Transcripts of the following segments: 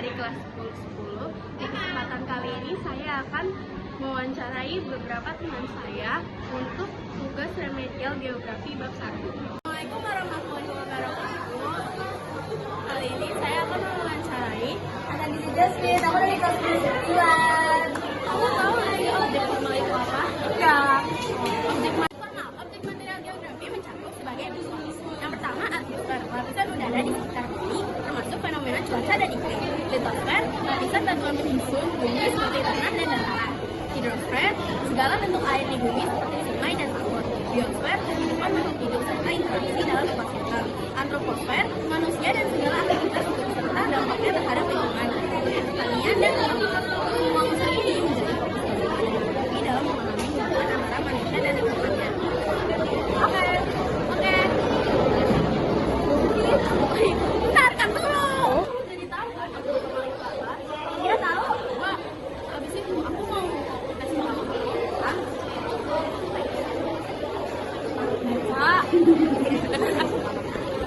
dari kelas 10. Di kesempatan kali ini saya akan mewawancarai beberapa teman saya untuk tugas remedial geografi bab 1. Assalamualaikum warahmatullahi wabarakatuh. Kali ini saya akan mewawancarai Analisa Jasmine, aku dari kelas 9. Kamu tahu arti objek formal itu apa? Enggak. Objek material geografi mencakup sebagai visualis. Yang pertama, atmosfer, lapisan udara di sekitar bumi, termasuk fenomena cuaca dan iklim. Litosfer, lapisan batuan penyusun bumi seperti tanah dan dataran. Hidrosfer, segala bentuk air di bumi seperti sungai dan laut. Biosfer, kehidupan makhluk hidup serta interaksi dalam ekosistem. Antroposfer, manusia dan segala aktivitas serta dampaknya terhadap lingkungan, pertanian dan aktivitas. Semua unsur ini menjadi fokus dalam memahami hubungan antara manusia dan lingkungannya. Oke. Bentar, kan dulu. Jadi tahu kan aku formal itu apa? Iya tahu. Coba, abis itu aku mau kasih tahu kan? Kak.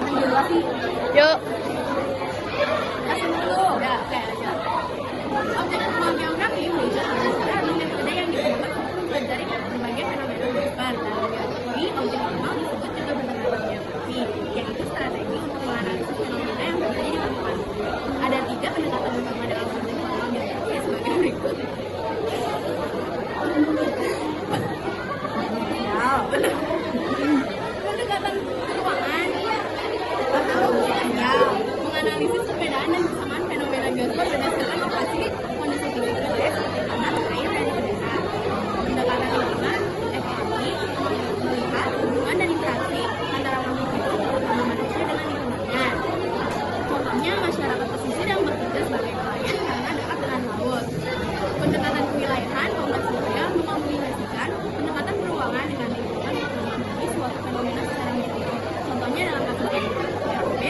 Menjelaskan. Yuk. Kasih dulu. Ya, kayak aja. Objek formal geografi menunjukkan adalah metode yang digunakan untuk mempelajari berbagai fenomena besar. Dalam geografi, objek formal disebut juga pendekatan geografi, yaitu strategi untuk menganalisis fenomena yang terjadi di lingkungan. Ada 3 pendekatan utama dalam objek formal geografi sebagai berikut. Pendekatan keuangan atau menganalisis perbedaan dan kesamaan fenomena geosfer berdasarkan lokasi, kondisi geografis, tanah, air, dan udara. Pendekatan lingkungan, ekonomi, melihat hubungan dan interaksi antara makhluk hidup, terutama manusia dengan lingkungannya. Contohnya masyarakat pesisir yang bekerja sebagai nelayan karena dekat dengan laut. Pendekatan kewilayahan, Komnas Budaya mengomunikasikan pendekatan peruangan dengan lingkungan untuk memahami suatu fenomena secara menyeluruh. Contohnya dalam kasus PRB,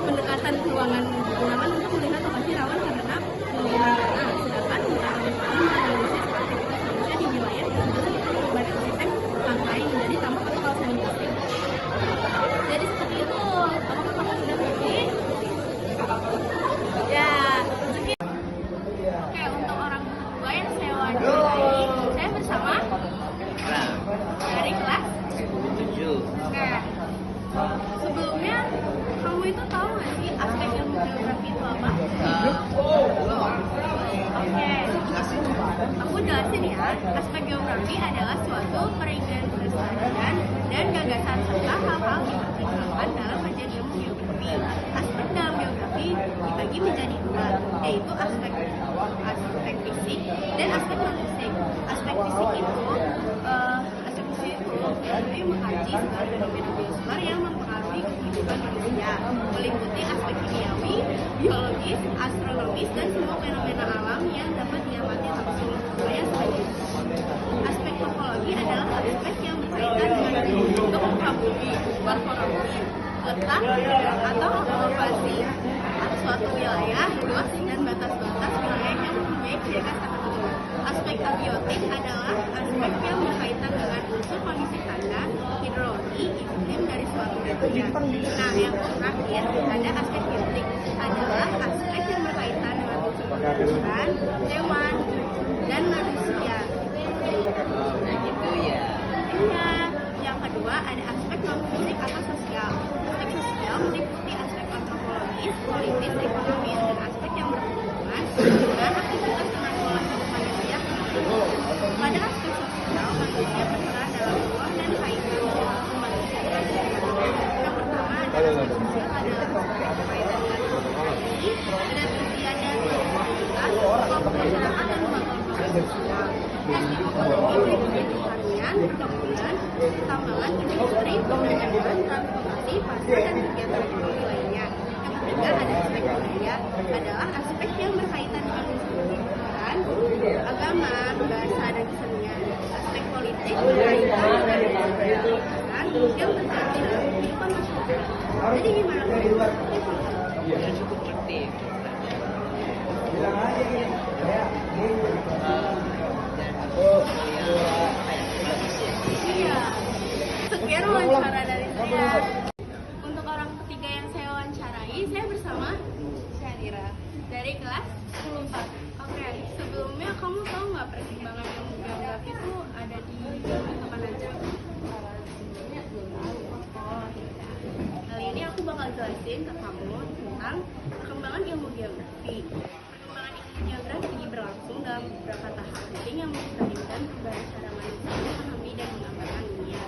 pendekatan keuangan digunakan untuk melihat lokasi rawan terkena penggunaan tanah, sedangkan pendekatan lingkungan menganalisis aktivitas manusia di wilayah tersebut seperti perubahan ekosistem pantai menjadi tambak atau kawasan industri. Jadi seperti itu. Apakah kamu sudah mengerti? Ya, sekian. Oke, untuk orang kedua yang saya wawancarai, saya bersama dari kelas 7. Oke. Sebelumnya, kamu itu tahu nggak sih aspek ilmu geografi itu apa? Oke. Aku jelasin ya. Aspek geografi adalah suatu peringatan dan gagasan serta hal-hal yang dipertimbangkan dalam kajian ilmu geografi. Aspek dalam geografi dibagi menjadi 2, yaitu aspek fisik dan aspek non fisik. Aspek fisik itu mengkaji segala fenomena biosfer yang mempengaruhi kehidupan manusia, meliputi aspek kimiawi, biologis, astronomis, dan semua fenomena alam yang dapat diamati langsung. Saya sebagai aspek topologi adalah aspek yang berkaitan dengan bentuk morfologi, letak atau lokasi suatu wilayah, luas dan batas-batas wilayah yang mempunyai ciri khas tertentu. Aspek abiotik adalah aspek yang berkaitan dengan unsur kondisi tanah, hidrologi, iklim dari suatu wilayah. Nah, yang terakhir ada aspek biotik, adalah aspek yang berkaitan dengan unsur tumbuhan, hewan, dan manusia. Nah gitu ya. Ya, yang kedua ada aspek non fisik atau sosial. Aspek sosial meliputi aspek antropologis, politis, ekonomis, dan aspek yang berhubungan dengan aktivitas dengan pola hidup manusia. Pada aspek sosial, manusia berperan dalam ruang dan kaitan dengan manusia. Yang pertama adalah aspek sosial adalah aspek berkaitan dengan komunikasi, keterisian komunitas, kelompok masyarakat dan kelompok sosial. Aspek ekonomi meliputi pertanian, perkebunan, pertambangan, industri, perdagangan, transportasi, pasar, dan kegiatan ekonomi lainnya. Yang ketiga ada aspek budaya, adalah aspek yang berkaitan dengan unsur pendidikan, agama, bahasa, dan kesenian. Aspek politik berkaitan dengan kegiatan yang terjadi dalam kehidupan masyarakat. Jadi gimana? Ya cukup ngerti. Dan aku Iya. Sekian wawancara dari saya. Untuk orang ketiga yang saya wawancarai, saya bersama Shani. Zafira dari kelas 10-4. Oke, sebelumnya kamu tahu nggak perkembangan ilmu geografi itu ada di kapan aja? Sebelumnya belum tahu. Oh, iya. Kali ini aku bakal jelasin ke kamu tentang perkembangan ilmu geografi. Perkembangan ilmu geografi berlangsung dalam beberapa tahap penting yang memperhatikan perubahan cara manusia memahami dan menggambarkan dunia.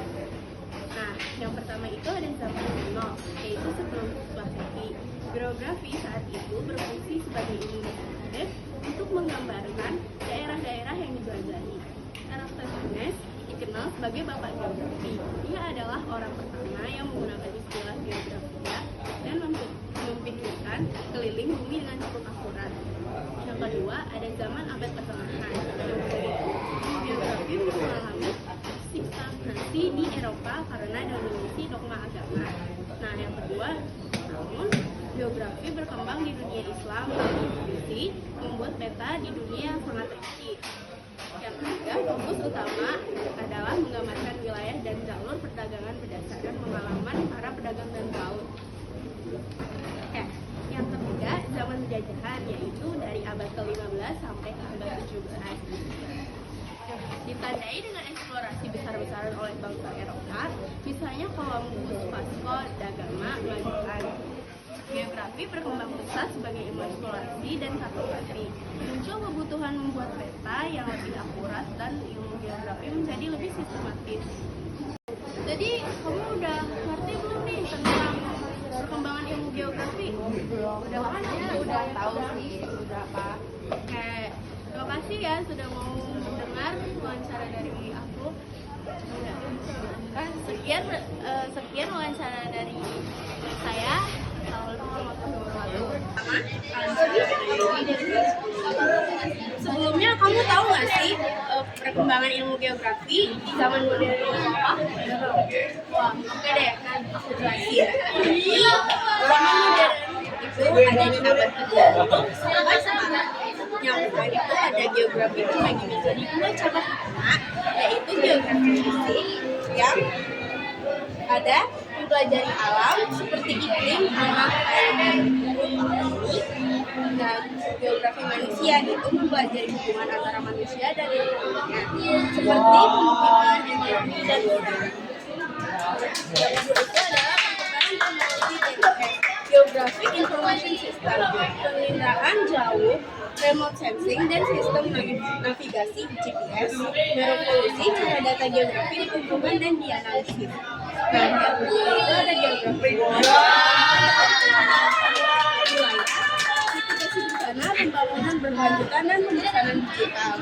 Nah, yang pertama itu ada zaman kuno, yaitu sebelum Masehi. Geografi saat itu berfungsi sebagai ilmu dasar untuk menggambarkan daerah-daerah yang dijelajahi. Eratosthenes dikenal sebagai bapak geografi. Dia adalah orang pertama yang menggunakan istilah geografia dan memikirkan keliling bumi dengan cukup akurat. Yang kedua, ada zaman abad pertengahan. Geografi mengalami stagnasi di Eropa karena dominasi dogma agama. Nah, yang kedua, namun geografi berkembang di dunia Islam dan berfungsi membuat peta di dunia yang sangat rinci. Yang ketiga, fokus utama adalah menggambarkan wilayah dan jalur perdagangan berdasarkan pengalaman para pedagang dan pelaut. Yang ketiga, zaman penjajahan, yaitu dari abad ke-15 sampai ke abad ke-17. Ditandai dengan eksplorasi besar-besaran oleh bangsa Eropa, misalnya Columbus, Vasco da Gama, Magellan. Geografi berkembang pesat sebagai ilmu eksplorasi dan kartografi. Muncul kebutuhan membuat peta yang lebih akurat dan ilmu geografi menjadi lebih sistematis. Jadi, kamu udah ngerti belum nih tentang perkembangan ilmu geografi? Udah kan ya? Udah tahu sih beberapa. Oke, terima kasih ya sudah mau mendengar wawancara dari aku. Sekian wawancara dari saya. Sebelumnya kamu tahu nggak sih perkembangan ilmu geografi di zaman modern itu apa? Wah, oke deh, nanti aku jelasin. Di zaman modern itu ada di abad ke-20 sampai sekarang. Yang kedua itu ada geografi terbagi menjadi dua cabang utama, yaitu geografi fisik yang ada mempelajari alam seperti iklim, tanah, air, dan bumi. Dan geografi manusia itu mempelajari hubungan antara manusia dan lingkungannya, seperti pemukiman, ekonomi, dan budaya. Yang kedua itu adalah perkembangan teknologi dan Geographic Information System, penginderaan jauh, remote sensing, dan sistem navigasi GPS merevolusi cara data geografi dikumpulkan dan dianalisis. Dan yang ketiga itu ada geografi wilayah, mitigasi bencana, pembangunan berkelanjutan, dan pemesanan digital.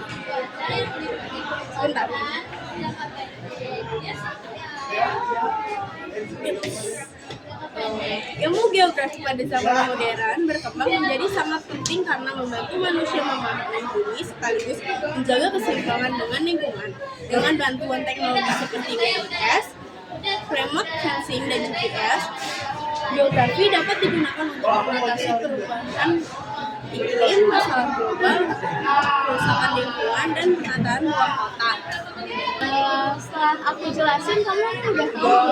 Sebentar. Ilmu geografi pada zaman modern berkembang menjadi sangat penting karena membantu manusia memahami bumi sekaligus menjaga keseimbangan dengan lingkungan. Dengan bantuan teknologi seperti GPS, remote sensing, dan GPS, geografi dapat digunakan untuk mengatasi perubahan iklim, masalah global, kerusakan lingkungan, dan penataan ruang kota. Setelah aku jelasin, kamu udah tahu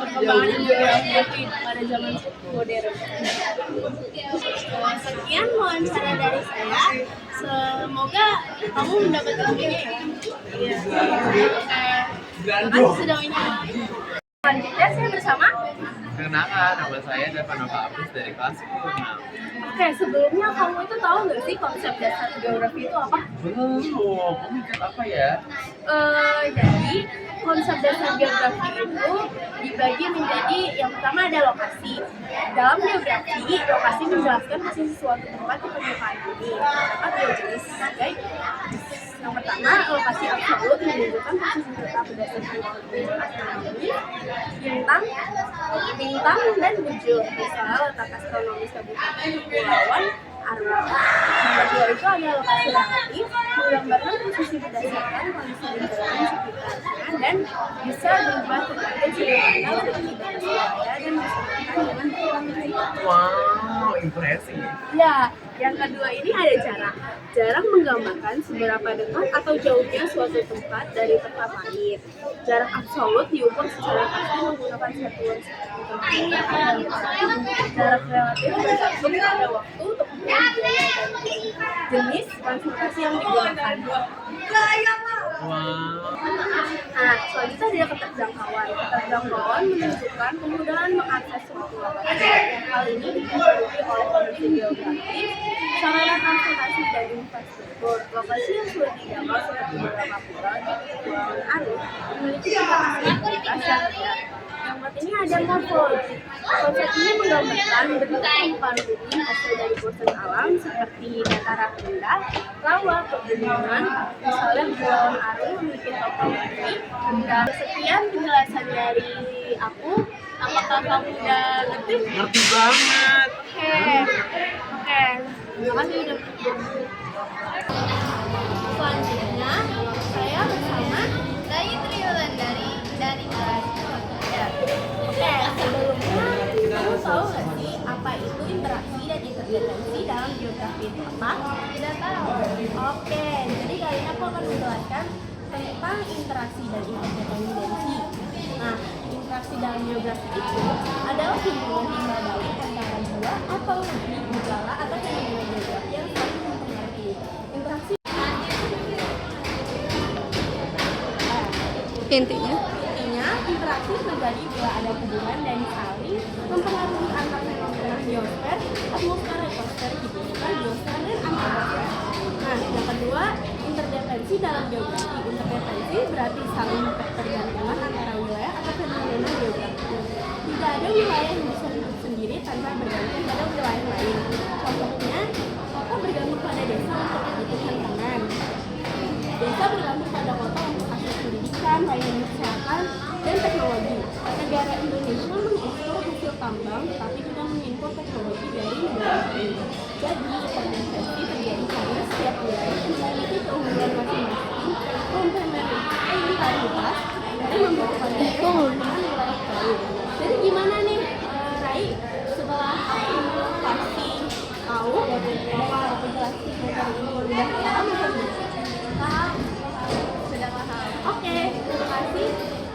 perkembangan ilmu geografi pada zaman modern. Sekian wawancara dari saya. Semoga kamu mendapat ilmunya ya. Terima kasih sudah menyimak. Selanjutnya saya bersama. Kenalkan, nama saya Devanova Apus dari kelas 10. Oke, sebelumnya kamu itu tahu nggak sih konsep dasar geografi itu apa? Belum, kamu ingat apa ya? Jadi konsep dasar geografi itu dibagi menjadi yang pertama ada lokasi. Dalam geografi, lokasi menjelaskan posisi suatu tempat di permukaan bumi. Terdapat dua jenis sebagai yang pertama, lokasi absolut menunjukkan posisi tetap berdasarkan astronomi, bintang, dan bujur. Misalnya letak astronomis kabupaten, kepulauan, arwah. Nomor dua itu ada lokasi relatif, menggambarkan posisi berdasarkan kondisi lingkungan sekitarnya dan bisa berubah tergantung sudut pandang, aktivitas wilayah, dan bersesuaian dengan lingkungan. Wow, impresi. Ya, yang kedua ini ada jarak. Jarak menggambarkan seberapa dekat atau jauhnya suatu tempat dari tempat lain. Jarak absolut diukur secara pasti menggunakan satuan seperti tempat. Jarak relatif bergantung pada waktu, tempat, biaya, dan jenis transportasi yang digunakan. Wow. Nah, selanjutnya ada keterjangkauan. Keterjangkauan menunjukkan kemudahan mengakses suatu lokasi. Hal ini dipengaruhi oleh kondisi geografis, sarana transportasi dan infrastruktur. Lokasi yang sulit dijangkau seperti beberapa pulau di kepulauan arus memiliki tingkat aktivitas yang rendah. Yang pentingnya ada morfologi. Konsep ini menggambarkan bentuk permukaan bumi hasil dari proses alam seperti dataran rendah, rawa, pegunungan, misalnya kepulauan Arung memiliki topografi. Dan sekian penjelasan dari aku. Apakah kamu udah ngerti? Ngerti banget. Oke. Terima kasih udah. Selanjutnya saya bersama Dari Triulan dari kelas ya. Oke, sebelumnya kamu tahu nggak sih apa itu interaksi dan interdependensi dalam geografi itu apa? Tidak tahu. Oke, jadi kali ini aku akan menjelaskan tentang interaksi dan interdependensi. Nah, interaksi dalam geografi itu adalah hubungan timbal balik antara dua atau lebih gejala atau fenomena geografi yang saling mempengaruhi. Interaksi Intinya interaksi terjadi bila ada hubungan dan saling mempengaruhi antar fenomena biosfer, atmosfer, litosfer, hidrosfer, biosfer, dan antroposfer. Nah, yang kedua, interdependensi dalam geografi. Interdependensi berarti saling ketergantungan antara wilayah atau fenomena geografi. Tidak ada wilayah yang bisa hidup sendiri tanpa bergantung pada wilayah lain. Contohnya, kota bergantung pada desa untuk kebutuhan pangan. Desa bergantung pada kota untuk akses pendidikan, layanan kesehatan, dan teknologi. Negara Indonesia mengekspor hasil tambang, tetapi juga mengimpor teknologi dari negara lain. Jadi, interdependensi terjadi karena setiap wilayah memiliki keunggulan masing-masing, komplementaritas, dan membutuhkan keunggulan wilayah lain. Jadi gimana nih, Rai? Setelah aku pasti tahu, bakal aku jelasin tentang udah paham atau paham? Sudah paham. Oke, terima kasih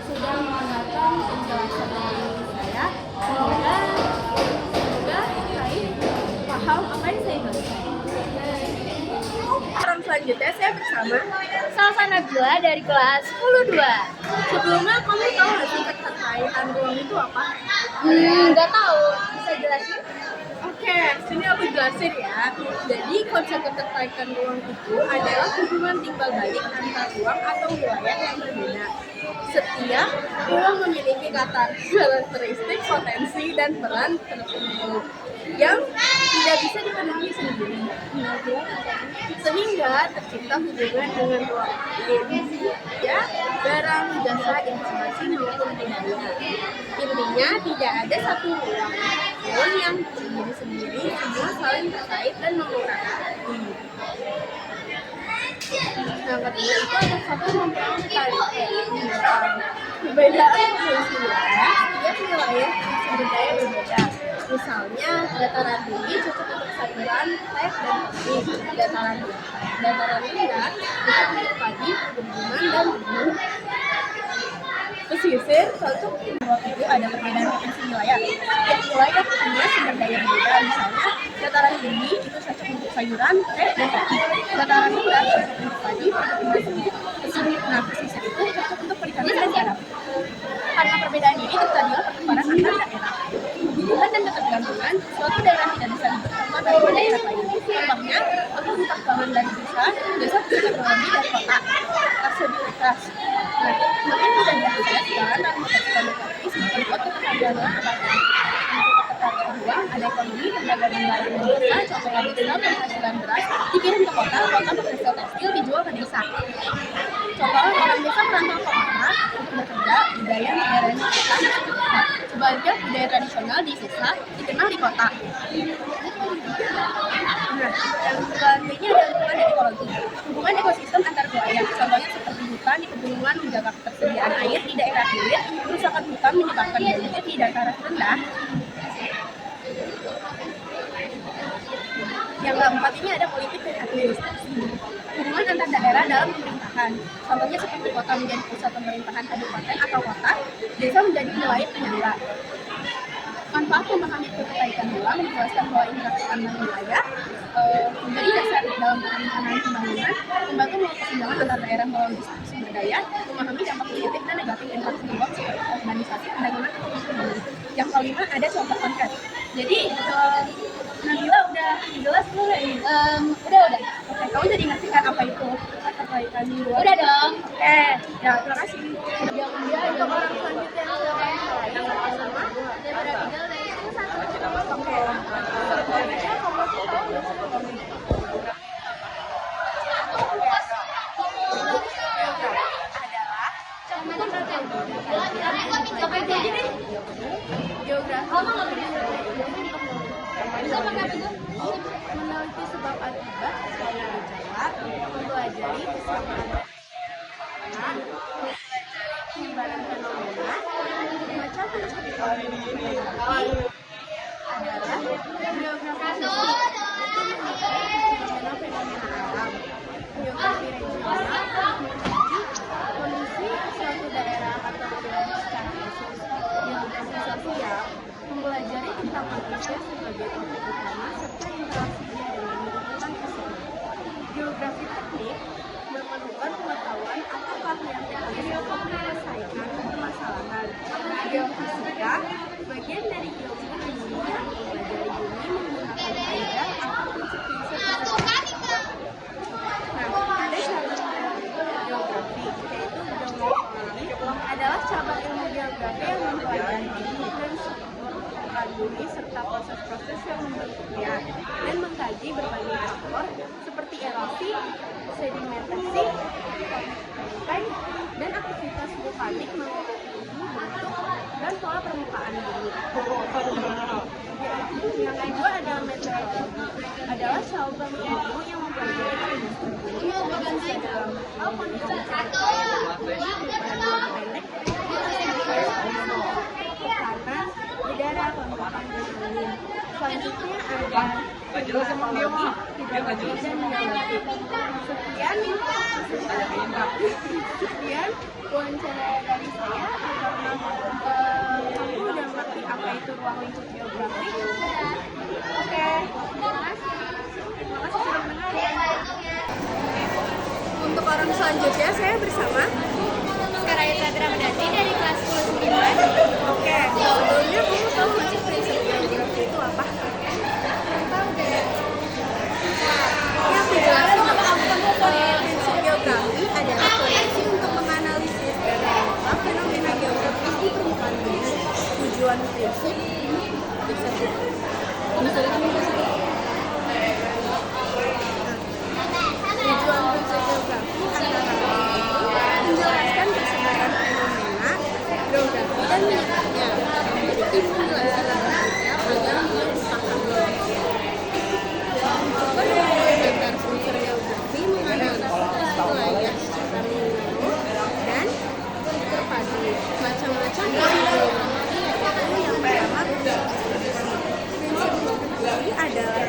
sudah mendengarkan penjelasan dari saya. Semoga Rai paham apa yang saya jelaskan. Orang selanjutnya saya bersama Salsa Nabila dari kelas 10-2. sebelumnya kamu tahu nggak sih keterkaitan ruang itu apa? Nggak tahu. Bisa jelasin? Oke, sini aku jelasin ya. Jadi konsep keterkaitan ruang itu adalah hubungan timbal balik antar ruang atau wilayah yang berbeda. Setiap ruang memiliki karakteristik, potensi, dan peran tertentu yang tidak bisa dipenuhi sendiri. Sehingga tercipta hubungan dengan ruang lain, ya, barang, jasa, informasi maupun budaya. Intinya tidak ada satu ruang pun yang sendiri-sendiri, semua saling terkait dan mempengaruhi. Yang kedua itu ada satu mempengaruhi perbedaan fungsi wilayah, setiap wilayah sumber daya berbeda. Misalnya dataran tinggi cocok untuk sayuran, teh, dan kopi. Dataran rendah cocok untuk padi, pegunungan, dan tebu. Pesisir cocok untuk itu ada perbedaan potensi wilayah. Setiap wilayah punya sumber daya berbeda. Misalnya dataran tinggi itu cocok untuk sayuran, teh, dan kopi. Dataran rendah cocok untuk padi, pegunungan, nah, pesisir itu cocok untuk perikanan dan garam. Karena perbedaan ini terjadilah pertukaran antar daerah. Hubungan dan ketergantungan, suatu daerah tidak bisa dibersama dengan daerah lain. Contohnya, aku minta bangun dari desa punya teknologi dari kota, aksesibilitas. Nah, makin mudah diakses jalan transportasi demokratis membuat ketergantungan antar ruang, ada ekonomi, perdagangan barang dan jasa, contohnya desa penghasilan beras dikirim ke kota berhasil tekstil dijual ke desa. Contoh orang desa merantau ke kota untuk bekerja, budaya negaranya kota. Sebaliknya budaya tradisional di desa dikenal di kota. Nah, yang selanjutnya ada hubungan ekologi. Hubungan ekosistem antar wilayah, contohnya seperti hutan di pegunungan menjaga ketersediaan air di daerah hilir, kerusakan hutan menyebabkan banjir di dataran rendah. Yang keempat ini ada politik dan administrasi. Hubungan antar daerah dalam pemerintahan. Contohnya seperti kota menjadi pusat pemerintahan kabupaten atau kota, desa menjadi wilayah penyangga. Manfaat memahami keterkaitan dua menjelaskan bahwa interaksi antar wilayah menjadi dasar dalam pemerintahan pembangunan, membantu melakukan kesenjangan antar daerah melalui distribusi sumber daya, memahami dampak positif dan negatif interaksi dua seperti organisasi, pendanaan, atau pembangunan. Yang kelima ada contoh konkret. Jadi Nabila udah jelas belum ya? Udah. Oke, kamu jadi ngerti kan apa itu keterkaitan dua? Udah dong. Oke, ya terima kasih. Untuk orang selanjutnya yang sama daripada Bigel dari itu satu. Oke. Sebenarnya kamu tuh tahu nggak sih meneliti sebab akibat soal gejala, mempelajari kesamaan penyebaran fenomena, membaca penceritaan adalah geografi fenomena alam, geografi regional, kondisi suatu daerah atau wilayah secara khusus, geografi sosial, mempelajari tentang manusia sebagai topik utama serta interaksinya dengan lingkungan tersebut. Geografi teknik memerlukan pengetahuan atau keahlian teknis untuk menyelesaikan permasalahan. Geofisika bagian dari geologi bumi yang mempelajari bumi menggunakan kaidah atau prinsip-prinsip tertentu. Nah, ada cabang geografi, yaitu geologi adalah cabang ilmu geografi yang mempelajari bumi dan bumi serta proses-proses yang membentuknya dan mengkaji berbagai faktor seperti erosi, sedimentasi, pantai, dan aktivitas vulkanik mengikuti bentuk dan pola permukaan bumi. Yang kedua adalah meteorologi, adalah cabang ilmu yang mempelajari kondisi bumi dalam hal kondisi pendek, panas, udara, kelembapan, dan angin. Selanjutnya ada hidrologi, hidrologi dan geologi. Sekian wawancara dari saya karena kamu udah ngerti apa itu ruang lingkup geografi. Oke, terima kasih sudah mendengar. Untuk orang selanjutnya saya bersama Skarayuta Ramadhani dari kelas 10-9. Oke, sebelumnya kamu tahu nggak sih prinsip geografi itu apa? Tahu deh. Ini aku jelasin. Prinsip geografi adalah koleksi untuk menganalisis dan mengungkap fenomena geografis di permukaan bumi. Tujuan prinsip geografi antara lain menjelaskan persebaran fenomena geografi dan menyebutnya, memiliki penjelasan lanjutnya agar mengungkapkan elementar unsur geografi menganalisis wilayah secara menyeluruh dan terpadu. Macam-macam prinsip geografi yaitu yang pertama prinsip distribusi. Prinsip distribusi adalah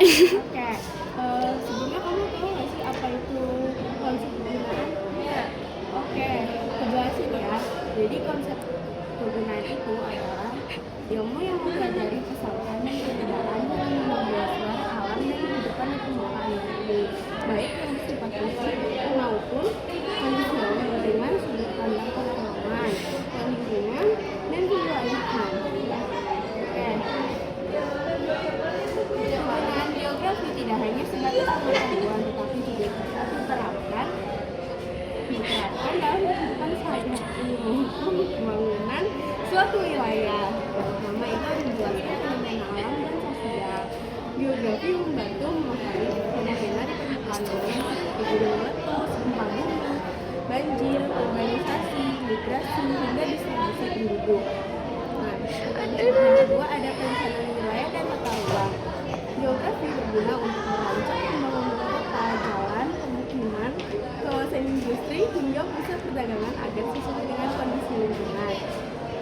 Oke, sebelumnya kamu tahu nggak sih apa itu konsep penggunaan? Ya. Oke, jelasin ya. Jadi konsep penggunaan itu adalah ilmu yang mempelajari kesamaan dan perbedaan dalam mengelola alam dan kehidupan di permukaan bumi, baik yang bersifat fisik maupun manusiawi dengan sudut pandang pengalaman, lingkungan, dan kewilayahan. Oke. Penggunaan geografi tidak hanya sebatas pengetahuan, tetapi juga bisa diterapkan dalam kehidupan sehari-hari maupun pembangunan suatu wilayah. Pertama itu menjelaskan fenomena alam dan sosial. Geografi membantu memahami fenomena di permukaan bumi seperti gunung meletus, gempa bumi, banjir, urbanisasi, migrasi, hingga distribusi penduduk. Nah, yang kedua ada perencanaan wilayah dan tata ruang. Geografi berguna untuk merancang pembangunan kota, jalan, pemukiman, kawasan industri, hingga pusat perdagangan agar sesuai dengan kondisi lingkungan.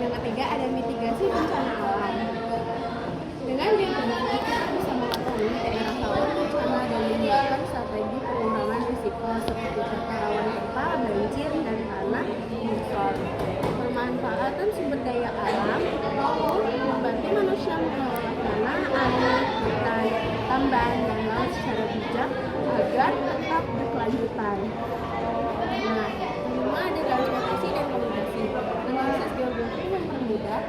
Yang ketiga ada mitigasi bencana alam. Dengan geografi kita bisa mengetahui daerah rawan bencana dan menyiapkan strategi pengurangan risiko seperti kota rawan gempa, banjir, dan tanah longsor. Pemanfaatan sumber daya alam maupun membantu manusia mengelola tanah, air, hutan, tambahan, dan laut secara bijak agar tetap berkelanjutan. Nah, kelima ada transportasi dan komunikasi. Analisis geografi mempermudah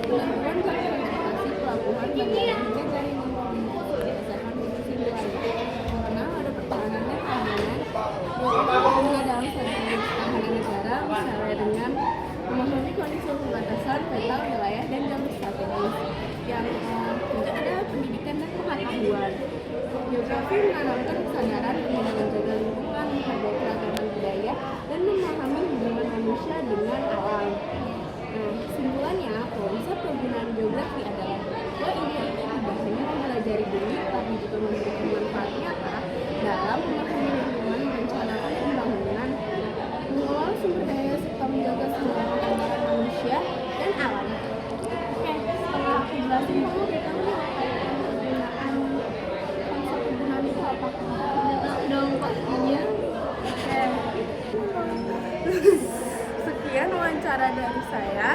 pengaturan transportasi pelabuhan bandara hingga jaringan komunikasi berdasarkan posisi wilayah. Karena ada pertahanan dan keamanan, geografi dalam strategi pertahanan negara, misalnya dengan memahami kondisi perbatasan, peta wilayah, dan jalur strategis. Yang ketiga ada pendidikan dan pengetahuan. Geografi menanamkan kesadaran untuk menjaga lingkungan, menghargai keragaman budaya, dan memahami hubungan manusia dengan alam. Nah, kesimpulannya, konsep penggunaan geografi adalah bahwa ilmu itu tidak hanya mempelajari bumi, tapi juga memberikan manfaat nyata dalam memahami lingkungan, merencanakan pembangunan, mengelola sumber daya, serta menjaga keseimbangan antara manusia dan alam. Oke, setelah aku jelasin, kamu udah tahu nggak apa itu penggunaan konsep penggunaan itu apa? Udah tahu dong pastinya. Oke. Sekian wawancara dari saya.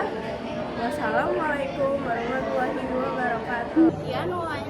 Wassalamualaikum warahmatullahi wabarakatuh. Sekian wawancara